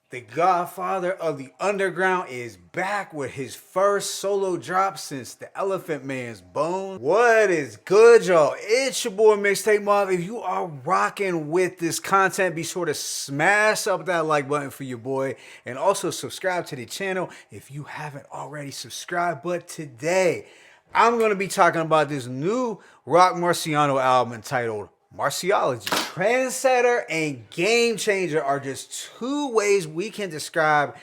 The Godfather of the Underground is back with his first solo drop since the Elephant Man's Bone. What is good, y'all? It's your boy Mixtape Mob. If you are rocking with this content, be sure to smash up that like button for your boy and also subscribe to the channel if you haven't already subscribed. But today, I'm going to be talking about this new Roc Marciano album entitled Marciology. Trendsetter and game changer are just two ways we can describe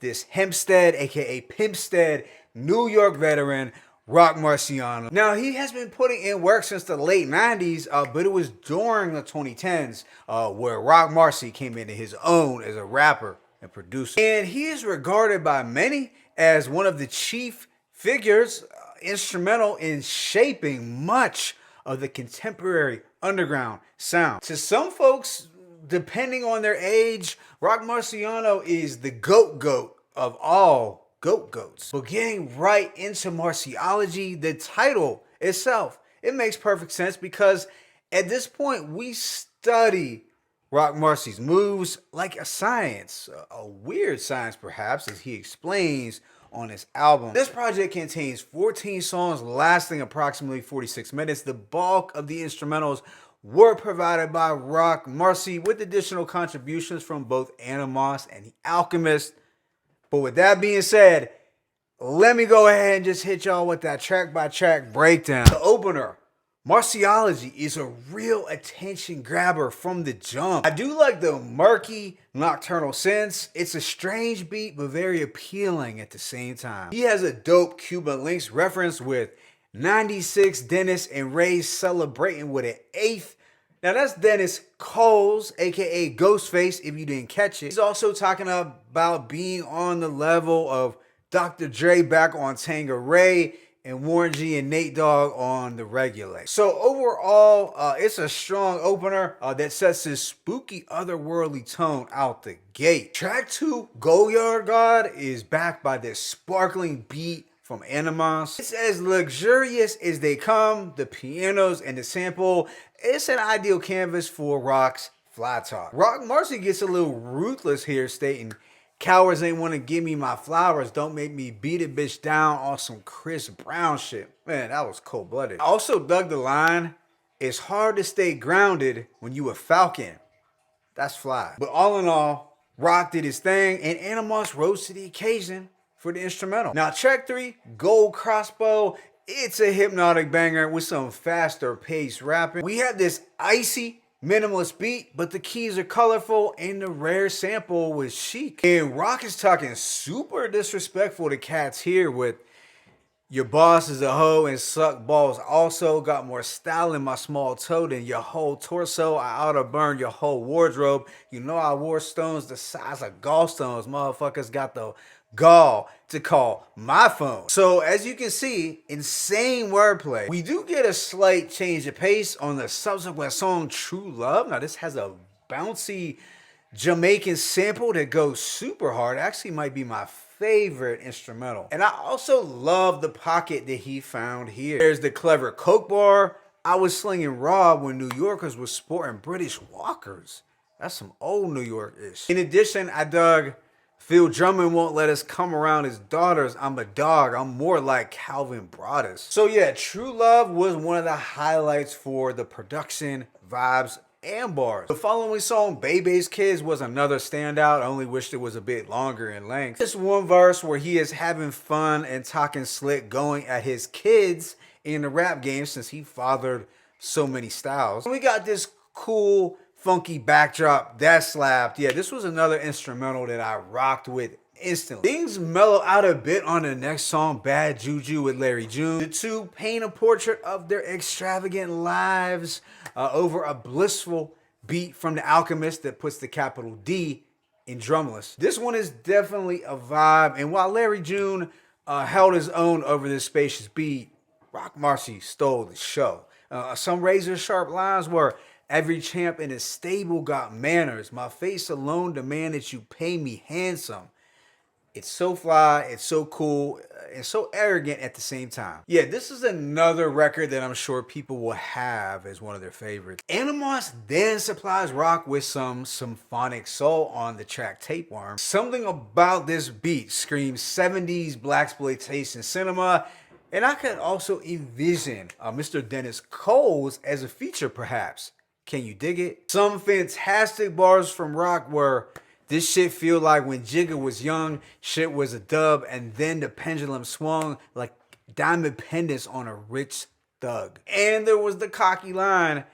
this Hempstead, aka Pimpstead, New York veteran, Roc Marciano. Now, he has been putting in work since the late 90s, but it was during the 2010s where Roc Marci came into his own as a rapper and producer. And he is regarded by many as one of the chief figures instrumental in shaping much of the contemporary underground sound. To some folks, depending on their age, Roc Marciano is the goat of all goats. But getting right into Marciology, the title itself, it makes perfect sense because at this point we study Roc Marci's moves like a science, a weird science perhaps, as he explains on his album. This project contains 14 songs lasting approximately 46 minutes. The bulk of the instrumentals were provided by Roc Marci with additional contributions from both Animoss and The Alchemist. But with that being said, let me go ahead and just hit y'all with that track by track breakdown. The opener, Marciology, is a real attention grabber from the jump. I do like the murky nocturnal synths. It's a strange beat but very appealing at the same time. He has a dope Cuban Links reference with 96 Dennis and Ray celebrating with an eighth. Now that's Dennis Coles, aka Ghostface, if you didn't catch it. He's also talking about being on the level of Dr. Dre back on Tangeray and Warren G and Nate Dogg on the Regulate. So overall, it's a strong opener that sets this spooky, otherworldly tone out the gate. Track 2, Goliard God, is backed by this sparkling beat from Animoss. It's as luxurious as they come. The pianos and the sample, it's an ideal canvas for Roc's fly talk. Roc Marci gets a little ruthless here, stating, "Cowards ain't want to give me my flowers. Don't make me beat a bitch down on some Chris Brown shit." Man, that was cold-blooded. I also dug the line, "It's hard to stay grounded when you a falcon." That's fly. But all in all, Roc did his thing, and Animoss rose to the occasion for the instrumental. Now, track 3, Gold Crossbow. It's a hypnotic banger with some faster paced rapping. We have this icy, minimalist beat, but the keys are colorful and the rare sample was chic. And Roc is talking super disrespectful to cats here with, "Your boss is a hoe and suck balls. Also got more style in my small toe than your whole torso. I oughta burn your whole wardrobe. You know I wore stones the size of gallstones. Motherfuckers got the gall to call my phone." So as you can see, insane wordplay. We do get a slight change of pace on the subsequent song True Love. Now this has a bouncy Jamaican sample that goes super hard. Actually might be my favorite instrumental. And I also love the pocket that he found here. There's the clever coke bar. "I was slinging raw when New Yorkers were sporting British walkers." That's some old New York-ish. In addition, I dug, "Phil Drummond won't let us come around his daughters. I'm a dog. I'm more like Calvin Broadus." So yeah, True Love was one of the highlights for the production, vibes, and bars. The following song, Bebe's Kids, was another standout. I only wished it was a bit longer in length. This one verse where he is having fun and talking slick, going at his kids in the rap game since he fathered so many styles. We got this cool, funky backdrop that slapped. Yeah, this was another instrumental that I rocked with instantly. Things mellow out a bit on the next song, Bad Juju with Larry June. The two paint a portrait of their extravagant lives over a blissful beat from The Alchemist that puts the capital D in drumless. This one is definitely a vibe, and while Larry June held his own over this spacious beat, Roc Marci stole the show. Some razor sharp lines were, "Every champ in his stable got manners. My face alone demand that you pay me handsome." It's so fly, it's so cool, and so arrogant at the same time. Yeah, this is another record that I'm sure people will have as one of their favorites. Animoss then supplies Roc with some symphonic soul on the track Tapeworm. Something about this beat screams 70s blaxploitation cinema, and I could also envision Mr. Dennis Coles as a feature perhaps. Can you dig it? Some fantastic bars from Roc were, "This shit feel like when Jigga was young, shit was a dub, and then the pendulum swung like diamond pendants on a rich thug." And there was the cocky line,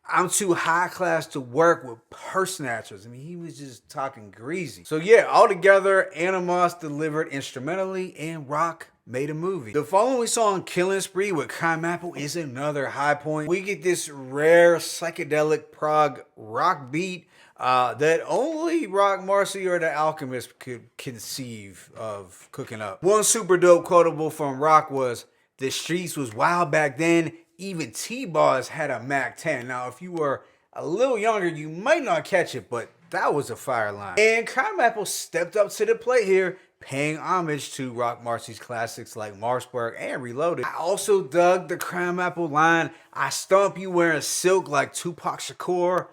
"I'm too high class to work with purse snatchers." I mean, he was just talking greasy. So yeah, altogether, Animoss delivered instrumentally and Roc made a movie. The following song, Killing Spree with Crime Apple, is another high point. We get this rare psychedelic prog rock beat that only Roc Marci or The Alchemist could conceive of cooking up. One super dope quotable from Roc was, "The streets was wild back then. Even T-Bars had a Mac 10. Now, if you were a little younger, you might not catch it, but that was a fire line. And Crime Apple stepped up to the plate here, paying homage to Roc Marci's classics like Marsburg and Reloaded. I also dug the Crime Apple line, "I stomp you wearing silk like Tupac Shakur."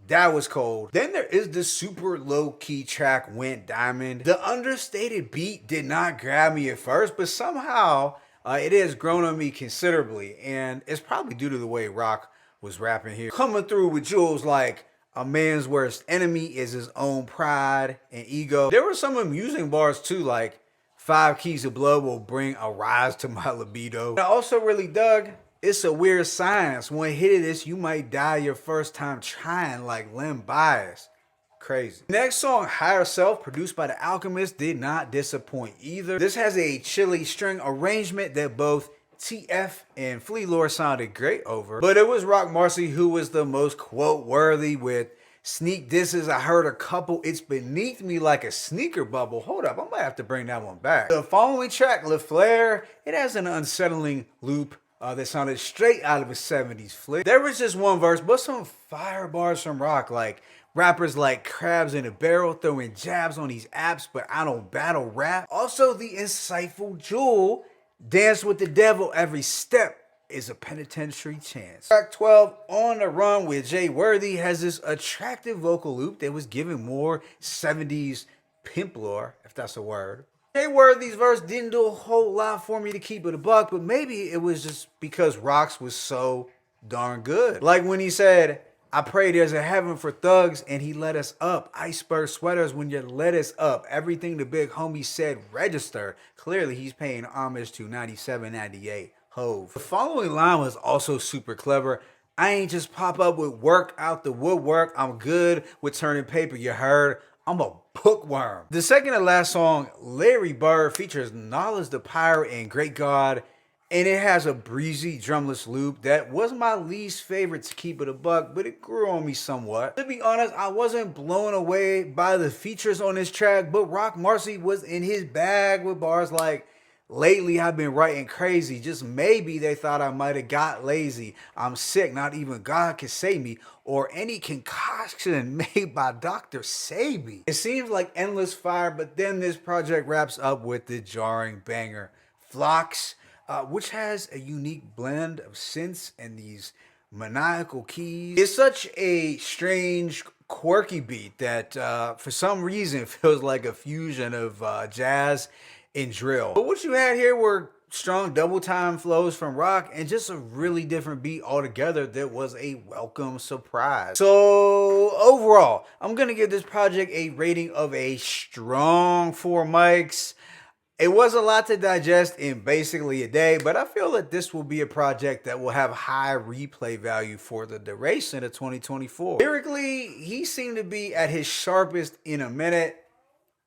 That was cold. Then there is the super low-key track, Went Diamond. The understated beat did not grab me at first, but somehow it has grown on me considerably, and it's probably due to the way Roc was rapping here. Coming through with jewels like, "A man's worst enemy is his own pride and ego." There were some amusing bars too, like, "5 keys of blood will bring a rise to my libido." I also really dug, "It's a weird science. One hit of this, you might die your first time trying," like Limb Bias. Crazy. Next song, Higher Self, produced by The Alchemist, did not disappoint either. This has a chilly string arrangement that both TF and Flea Lord sounded great over, but it was Roc Marci who was the most quote worthy with sneak disses. I heard a couple, "It's beneath me like a sneaker bubble." Hold up, I might have to bring that one back. The following track, Le Flair, it has an unsettling loop that sounded straight out of a 70s flick. There was just one verse, but some fire bars from Roc, like rappers like Crabs in a Barrel throwing jabs on these apps, but I don't battle rap. Also, the insightful Jewel, "Dance with the devil, every step is a penitentiary chance." Track 12, On the Run with Jay Worthy, has this attractive vocal loop that was giving more 70s pimp lore, if that's a word. Jay Worthy's verse didn't do a whole lot for me, to keep it a buck, but maybe it was just because Roc's was so darn good. Like when he said, "I pray there's a heaven for thugs and he let us up. Iceberg sweaters when you let us up. Everything the big homie said register." Clearly he's paying homage to 97, 98 Hove. The following line was also super clever. "I ain't just pop up with work out the woodwork. I'm good with turning paper, you heard. I'm a bookworm." The second and last song, Larry Bird, features Knowledge the Pirate and Great God, and it has a breezy drumless loop that was my least favorite, to keep it a buck, but it grew on me somewhat. To be honest, I wasn't blown away by the features on this track, but Roc Marci was in his bag with bars like, "Lately I've been writing crazy. Just maybe they thought I might have got lazy. I'm sick, not even God can save me. Or any concoction made by Dr. Sabi." It seems like endless fire, but then this project wraps up with the jarring banger, Flocks, which has a unique blend of synths and these maniacal keys. It's such a strange, quirky beat that for some reason feels like a fusion of jazz and drill. But what you had here were strong double time flows from Roc and just a really different beat altogether that was a welcome surprise. So overall, I'm gonna give this project a rating of a strong 4 mics. It was a lot to digest in basically a day, but I feel that this will be a project that will have high replay value for the duration of 2024. Lyrically, he seemed to be at his sharpest in a minute.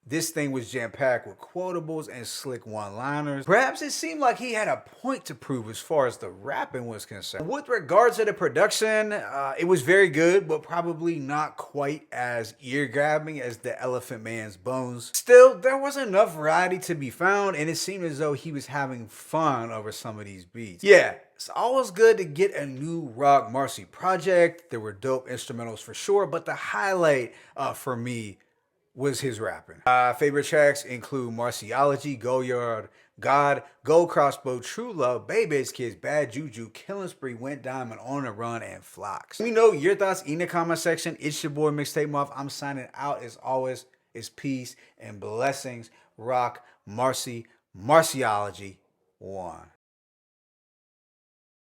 This thing was jam-packed with quotables and slick one-liners. Perhaps it seemed like he had a point to prove as far as the rapping was concerned. With regards to the production, it was very good, but probably not quite as ear-grabbing as the Elephant Man's Bones. Still, there was enough variety to be found, and it seemed as though he was having fun over some of these beats. Yeah, it's always good to get a new Roc Marci project. There were dope instrumentals for sure, but the highlight for me was his rapping. Favorite tracks include Marciology, Go Yard, God, Gold Crossbow, True Love, Baby's Kids, Bad Juju, Killing Spree, Went Diamond, On the Run, and Flocks. Let me know your thoughts in the comment section. It's your boy Mixtape Moth. I'm signing out as always. It's peace and blessings. Roc Marci Marciology 1.